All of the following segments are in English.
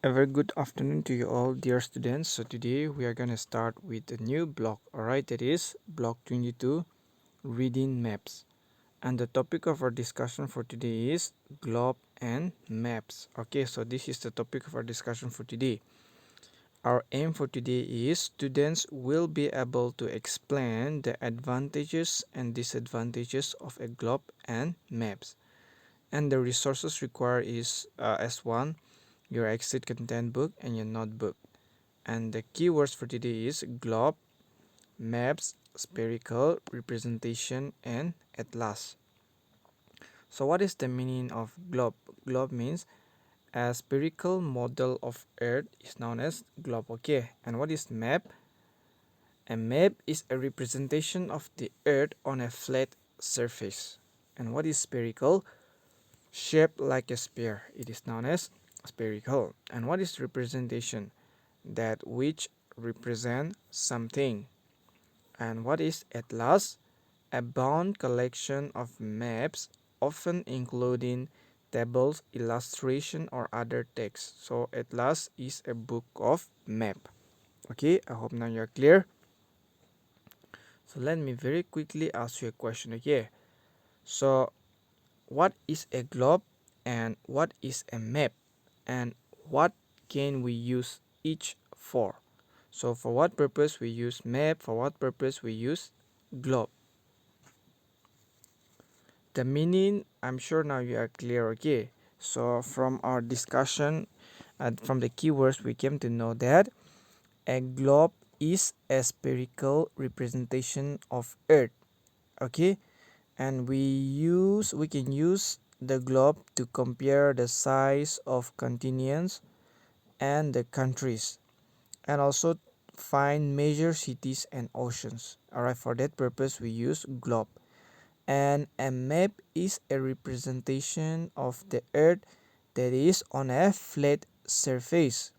A very good afternoon to you all, dear students. So today we are going to start with a new block, alright, that is block 22, reading maps. And the topic of our discussion for today is globe and maps. Okay, so this is the topic of our discussion for today. Our aim for today is students will be able to explain the advantages and disadvantages of a globe and maps. And the resources required is as one, your exit content book and your notebook. And the keywords for today is globe, maps, spherical, representation, and atlas. So what is the meaning of globe? Globe means a spherical model of Earth is known as globe. Okay, and what is map? A map is a representation of the Earth on a flat surface. And what is spherical? Shaped like a sphere. It is known as spherical. And what is representation? That which represent something. And what is atlas? A bound collection of maps, often including tables, illustration, or other text. So atlas is a book of map. Okay, I hope now you're clear. So let me very quickly ask you a question. Okay, so what is a globe and what is a map, and what can we use each for? So for what purpose we use map, for what purpose we use globe? The meaning, I'm sure now you are clear. Okay, so from our discussion from the keywords we came to know that a globe is a spherical representation of Earth. Okay, and we can use the globe to compare the size of continents and the countries, and also find major cities and oceans. Alright, for that purpose we use globe. And a map is a representation of the Earth that is on a flat surface.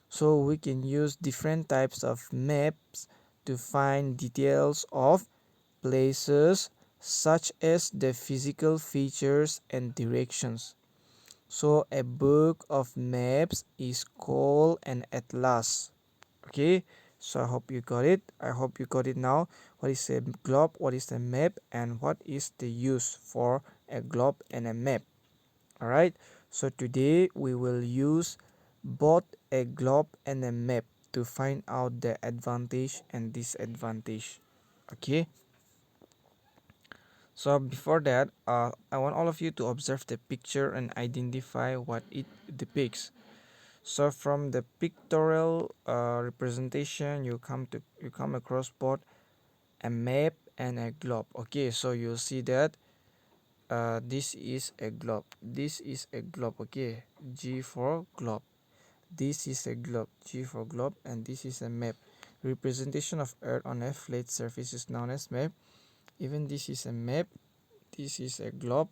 So we can use different types of maps to find details of places such as the physical features and directions. So a book of maps is called an atlas. Okay, so I hope you got it. I hope you got it now. What is a globe, what is a map, and what is the use for a globe and a map? All right, so today we will use both a globe and a map to find out the advantage and disadvantage. Okay, so before that, I want all of you to observe the picture and identify what it depicts. So from the pictorial representation, you come across both a map and a globe. Okay, so you'll see that this is a globe. This is a globe. Okay, G for globe. This is a globe. G for globe, and this is a map. Representation of Earth on a flat surface is known as map. Even this is a map. This is a globe.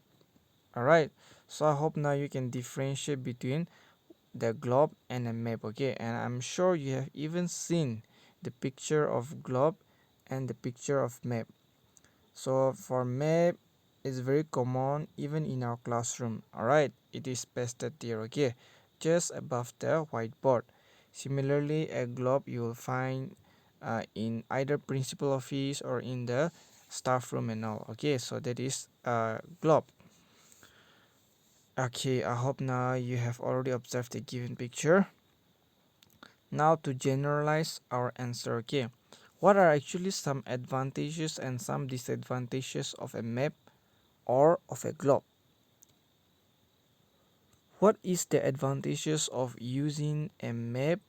All right. So I hope now you can differentiate between the globe and a map. Okay, and I'm sure you have even seen the picture of globe and the picture of map. So for map, it's very common even in our classroom. All right, it is pasted there. Okay, just above the whiteboard. Similarly, a globe you will find in either principal office or in the staff room and all. Okay, so that is globe. Okay, I hope now you have already observed the given picture. Now to generalize our answer. Okay, what are actually some advantages and some disadvantages of a map or of a globe? What is the advantages of using a map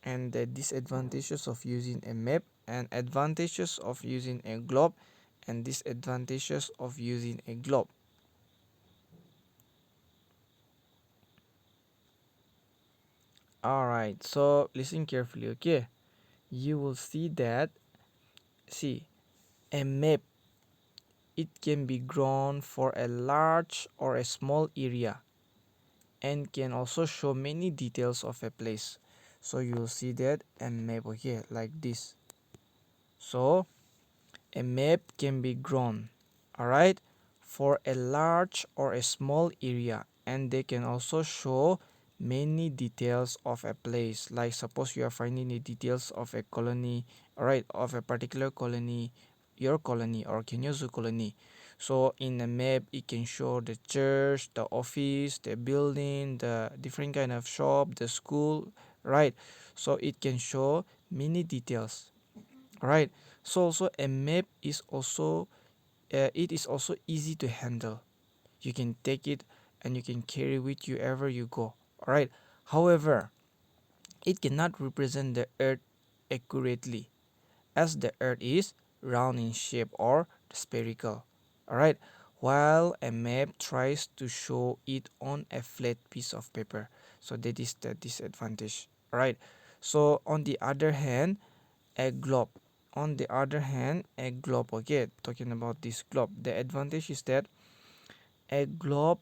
and the disadvantages of using a map, and advantages of using a globe and disadvantages of using a globe? Alright, so listen carefully. Okay, you will see that, see, a map, it can be drawn for a large or a small area and can also show many details of a place. So you'll see that a map here like this. So a map can be drawn, all right, for a large or a small area, and they can also show many details of a place. Like suppose you are finding the details of a colony, alright, of a particular colony, your colony or Kenyozu colony. So in a map it can show the church, the office, the building, the different kind of shop, the school, right? So it can show many details, right? So also a map is also it is also easy to handle. You can take it and you can carry with you wherever you go, all right? However, it cannot represent the earth accurately, as the earth is round in shape or spherical, all right, while a map tries to show it on a flat piece of paper. So that is the disadvantage, all right? So on the other hand, a globe a globe, okay, talking about this globe, the advantage is that a globe,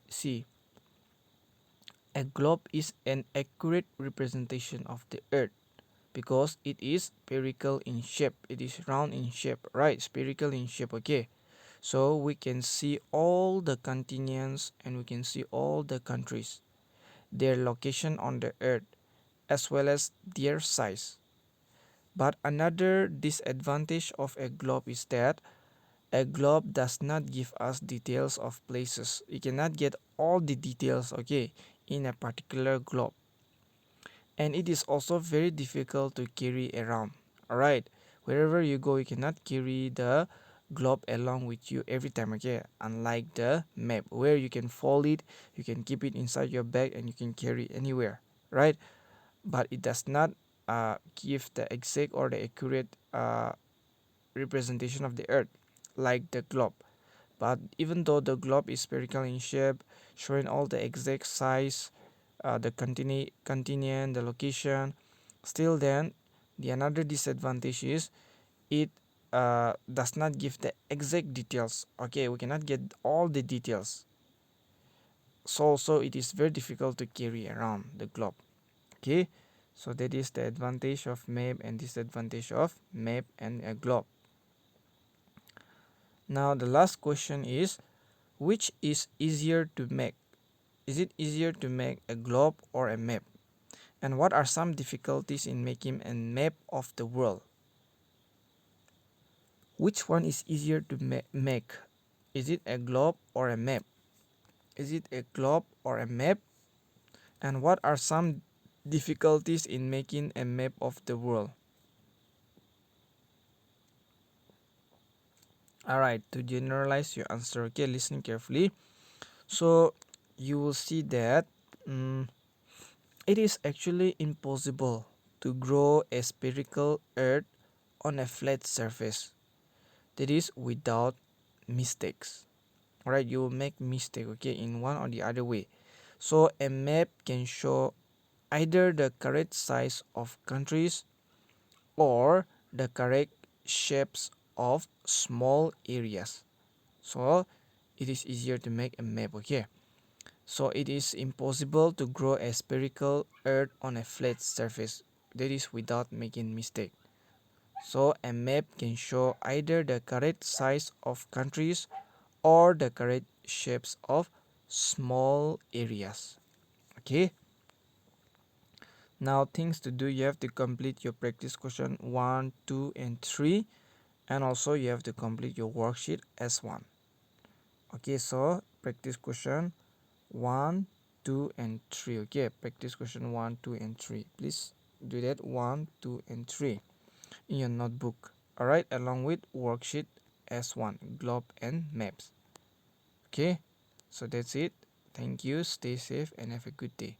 see, a globe is an accurate representation of the earth because it is spherical in shape, it is round in shape, right? Spherical in shape, okay? So we can see all the continents and we can see all the countries, their location on the earth, as well as their size. But another disadvantage of a globe is that a globe does not give us details of places. You cannot get all the details, okay, in a particular globe. And it is also very difficult to carry around. Alright, wherever you go, you cannot carry the globe along with you every time, okay? Unlike the map, where you can fold it, you can keep it inside your bag, and you can carry anywhere, right? But it does not give the exact or the accurate representation of the earth like the globe. But even though the globe is spherical in shape, showing all the exact size, the continent, the location, still then the another disadvantage is it does not give the exact details. Okay, we cannot get all the details. So it is very difficult to carry around the globe. Okay, so that is the advantage of map and disadvantage of map and a globe. Now the last question is, which is easier to make? Is it easier to make a globe or a map? And what are some difficulties in making a map of the world? Which one is easier to make? Is it a globe or a map? Is it a globe or a map? And what are some difficulties in making a map of the world? Alright, to generalize your answer, okay, listen carefully. So you will see that it is actually impossible to grow a spherical earth on a flat surface, that is without mistakes. Alright, you will make mistake, okay, in one or the other way. So a map can show either the correct size of countries or the correct shapes of small areas. So it is easier to make a map, okay? So it is impossible to grow a spherical earth on a flat surface, that is without making mistake. So a map can show either the correct size of countries or the correct shapes of small areas. Okay. Now things to do, you have to complete your practice question 1, 2 and 3, and also you have to complete your worksheet as one. Okay, so practice question 1, 2 and 3. Okay, practice question 1, 2 and 3. Please do that 1, 2 and 3 in your notebook. Alright, along with worksheet S1, globe and maps. Okay, so that's it. Thank you, stay safe and have a good day.